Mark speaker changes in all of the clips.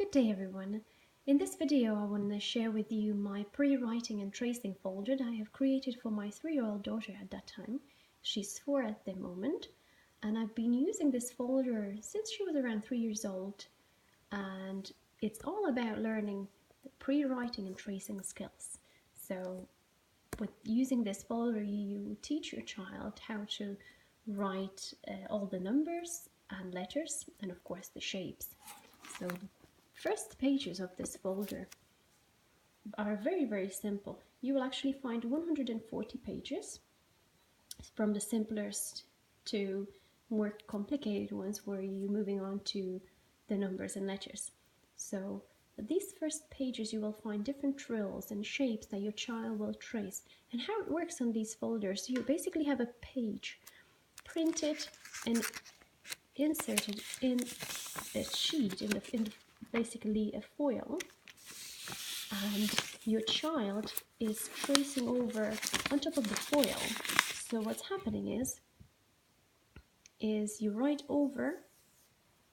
Speaker 1: Good day everyone. In this video I want to share with you my pre-writing and tracing folder that I have created for my 3-year-old daughter at that time. She's 4 at the moment, and I've been using this folder since she was around 3 years old, and it's all about learning the pre-writing and tracing skills. So with using this folder you teach your child how to write all the numbers and letters and of course the shapes. So first pages of this folder are very simple. You will actually find 140 pages from the simplest to more complicated ones where you're moving on to the numbers and letters. So these first pages you will find different twirls and shapes that your child will trace. And how it works on these folders, you basically have a page printed and inserted in a sheet, in basically a foil, and your child is tracing over on top of the foil. So what's happening is you write over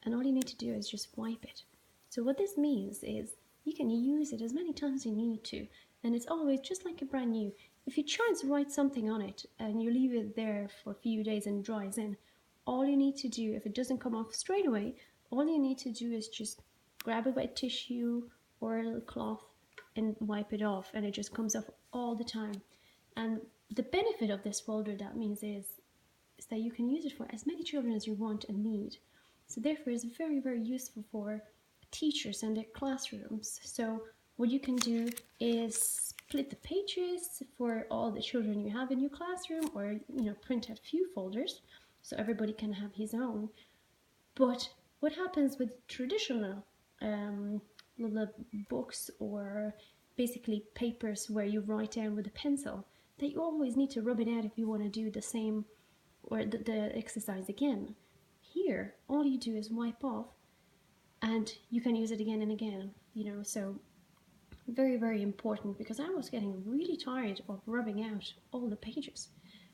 Speaker 1: and all you need to do is just wipe it. So what this means is you can use it as many times as you need to, and it's always just like a brand new. If you try to write something on it and you leave it there for a few days and it dries in, all you need to do, if it doesn't come off straight away, all you need to do is just grab a wet tissue or a little cloth and wipe it off, and it just comes off all the time. And the benefit of this folder, that means is that you can use it for as many children as you want and need. So therefore it's very useful for teachers and their classrooms. So what you can do is split the pages for all the children you have in your classroom, or print out a few folders so everybody can have his own. But what happens with traditional little books or basically papers where you write down with a pencil, that you always need to rub it out if you want to do the same or the exercise again. Here all you do is wipe off and you can use it again and again, so very important, because I was getting really tired of rubbing out all the pages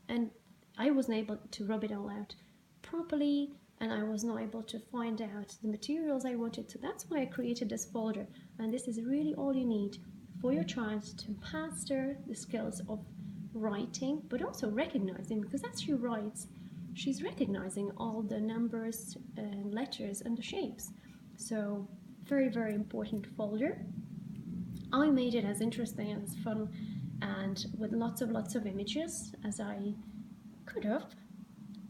Speaker 1: and I wasn't able to rub it all out properly, and I was not able to find out the materials I wanted. So that's why I created this folder, and this is really all you need for your child to master the skills of writing, but also recognizing, because as she writes, she's recognizing all the numbers and letters and the shapes. So very important folder. I made it as interesting and as fun and with lots of images as I could have.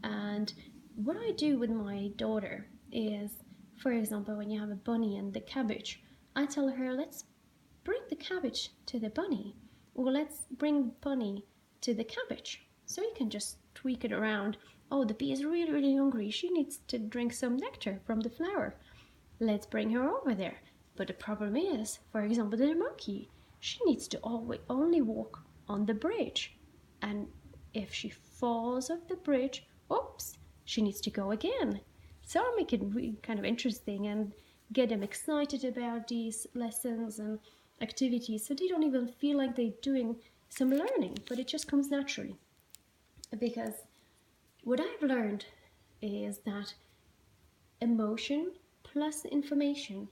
Speaker 1: And what I do with my daughter is, for example, when you have a bunny and the cabbage, I tell her, let's bring the cabbage to the bunny, or let's bring the bunny to the cabbage. So you can just tweak it around. Oh, the bee is really hungry, she needs to drink some nectar from the flower, let's bring her over there. But the problem is, for example, the monkey, she needs to only walk on the bridge, and if she falls off the bridge, oops, she needs to go again. So I make it really kind of interesting and get them excited about these lessons and activities, so they don't even feel like they're doing some learning, but it just comes naturally. Because what I've learned is that emotion plus information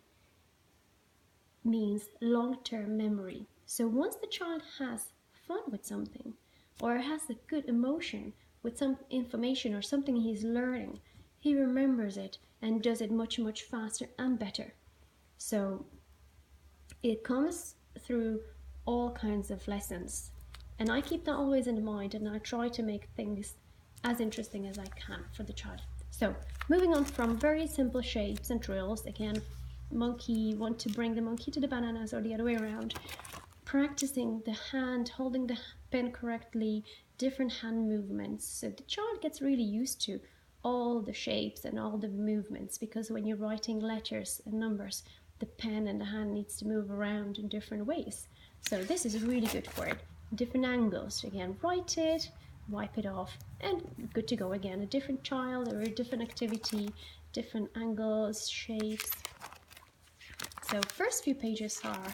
Speaker 1: means long-term memory. So once the child has fun with something, or has a good emotion with some information or something he's learning, he remembers it and does it much faster and better. So it comes through all kinds of lessons, and I keep that always in mind, and I try to make things as interesting as I can for the child. So moving on from very simple shapes and drills, again, monkey, want to bring the monkey to the bananas or the other way around, practicing the hand, holding the pen correctly, different hand movements, so the child gets really used to all the shapes and all the movements, because when you're writing letters and numbers, the pen and the hand needs to move around in different ways. So this is really good for it. Different angles, again, write it, wipe it off, and good to go again. A different child or a different activity, different angles, shapes. So first few pages are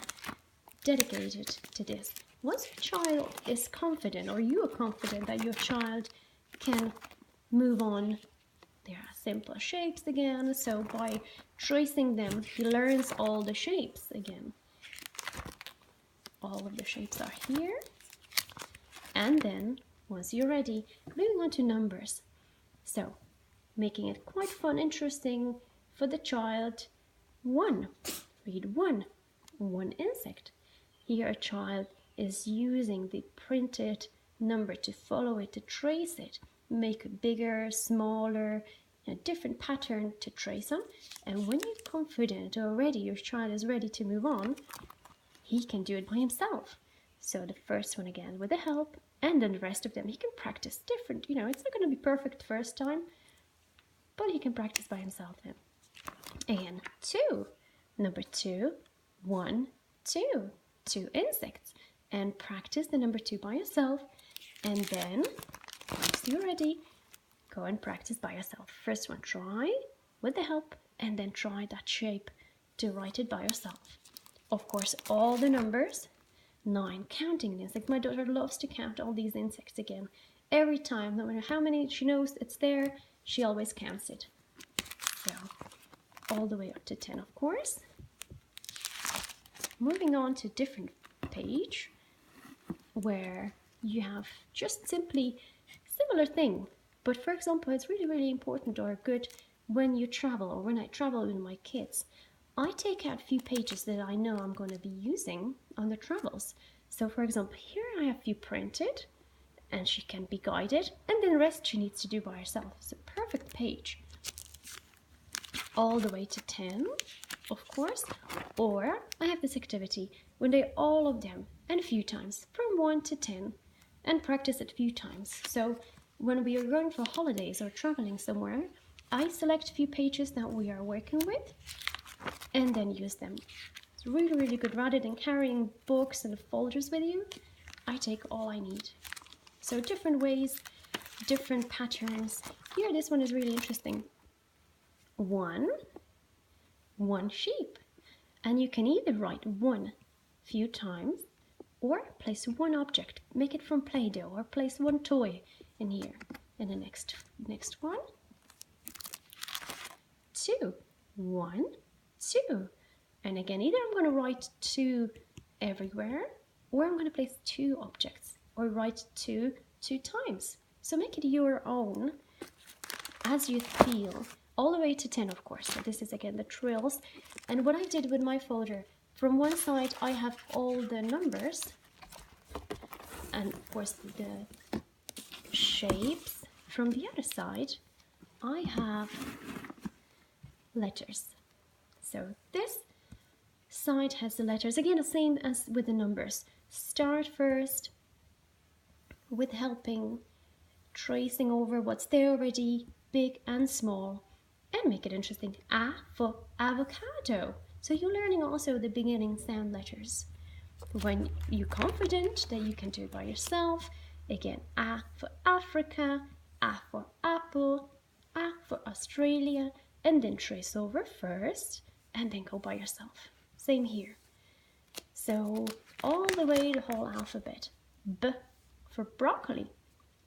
Speaker 1: dedicated to this. Once your child is confident, or you are confident that your child can move on They are simple shapes again, so by tracing them, he learns all the shapes again. All of the shapes are here. And then, once you're ready, moving on to numbers. So, making it quite fun, interesting for the child. 1. Read 1. 1 insect. Here a child is using the printed number to follow it, to trace it, make it bigger, smaller, a different pattern to trace on. And when you're confident already, your child is ready to move on, he can do it by himself. So the first one again with the help, and then the rest of them he can practice different. You know, it's not going to be perfect first time, but he can practice by himself then. Again, 2. Number 2, 1, 2. 2 insects. And practice the number 2 by yourself. And then, once you're ready, go and practice by yourself. First one, try with the help, and then try that shape to write it by yourself. Of course, all the numbers. 9, counting insects. My daughter loves to count all these insects again. Every time, no matter how many she knows it's there, she always counts it. So, all the way up to 10, of course. Moving on to different page, where you have just simply similar thing. But for example, it's really, really important or good when you travel, or when I travel with my kids. I take out a few pages that I know I'm going to be using on the travels. So for example, here I have a few printed, and she can be guided, and then the rest she needs to do by herself. It's a perfect page. All the way to 10, of course. Or I have this activity when they all of them, and a few times, from 1 to 10, and practice it a few times. So when we are going for holidays or traveling somewhere, I select a few pages that we are working with, and then use them. It's really, really good. Rather than carrying books and folders with you, I take all I need. So different ways, different patterns. Here, this one is really interesting. 1 sheep. And you can either write 1 few times, or place 1 object. Make it from Play-Doh, or place 1 toy in here. And the next one. 2. 1, 2. And again, either I'm going to write 2 everywhere, or I'm going to place 2 objects, or write 2 times. So make it your own as you feel, all the way to 10, of course. So this is again the twirls. And what I did with my folder, from one side I have all the numbers, and of course the shapes. From the other side I have letters. So this side has the letters, again the same as with the numbers. Start first with helping, tracing over what's there already, big and small, and make it interesting. A for avocado. So you're learning also the beginning sound letters. When you're confident that you can do it by yourself, again, A for Africa, A for apple, A for Australia, and then trace over first, and then go by yourself. Same here. So all the way the whole alphabet. B for broccoli.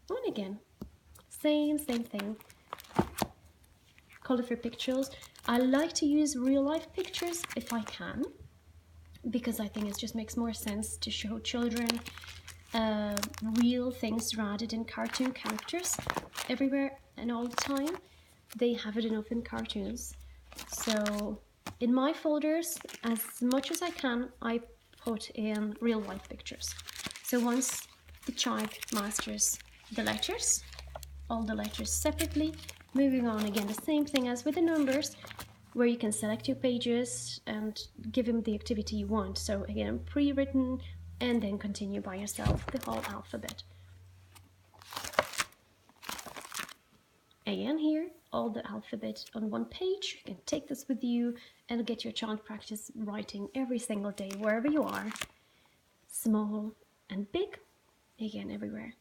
Speaker 1: And again, same thing. Colorful pictures. I like to use real life pictures if I can, because I think it just makes more sense to show children real things rather than cartoon characters everywhere and all the time. They have it enough in cartoons. So in my folders, as much as I can, I put in real life pictures. So once the child masters the letters, all the letters separately, moving on again, the same thing as with the numbers, where you can select your pages and give him the activity you want. So again, pre-written, and then continue by yourself the whole alphabet. Again here, all the alphabet on one page. You can take this with you and get your child practice writing every single day, wherever you are. Small and big, again everywhere.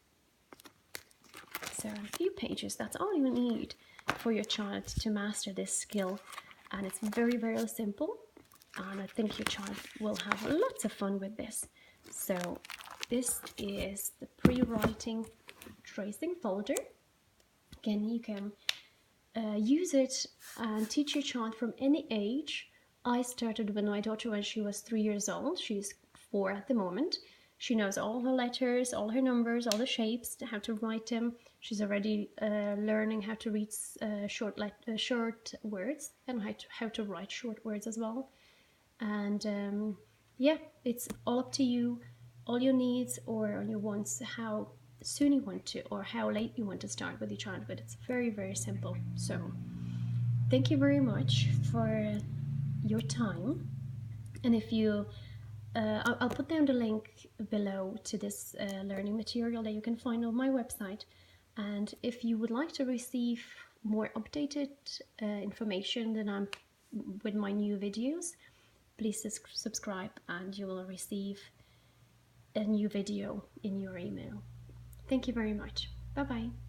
Speaker 1: So a few pages, that's all you need for your child to master this skill. And it's very, very simple. And I think your child will have lots of fun with this. So this is the pre-writing tracing folder. Again, you can use it and teach your child from any age. I started with my daughter when she was 3 years old. She's 4 at the moment. She knows all her letters, all her numbers, all the shapes, how to write them. She's already learning how to read short words and how to write short words as well. And yeah, it's all up to you, all your needs or on your wants, how soon you want to or how late you want to start with your child. But it's very, very simple. So thank you very much for your time. And if you I'll put down the link below to this learning material that you can find on my website. And if you would like to receive more updated information than I'm with my new videos, please subscribe and you will receive a new video in your email. Thank you very much. Bye bye.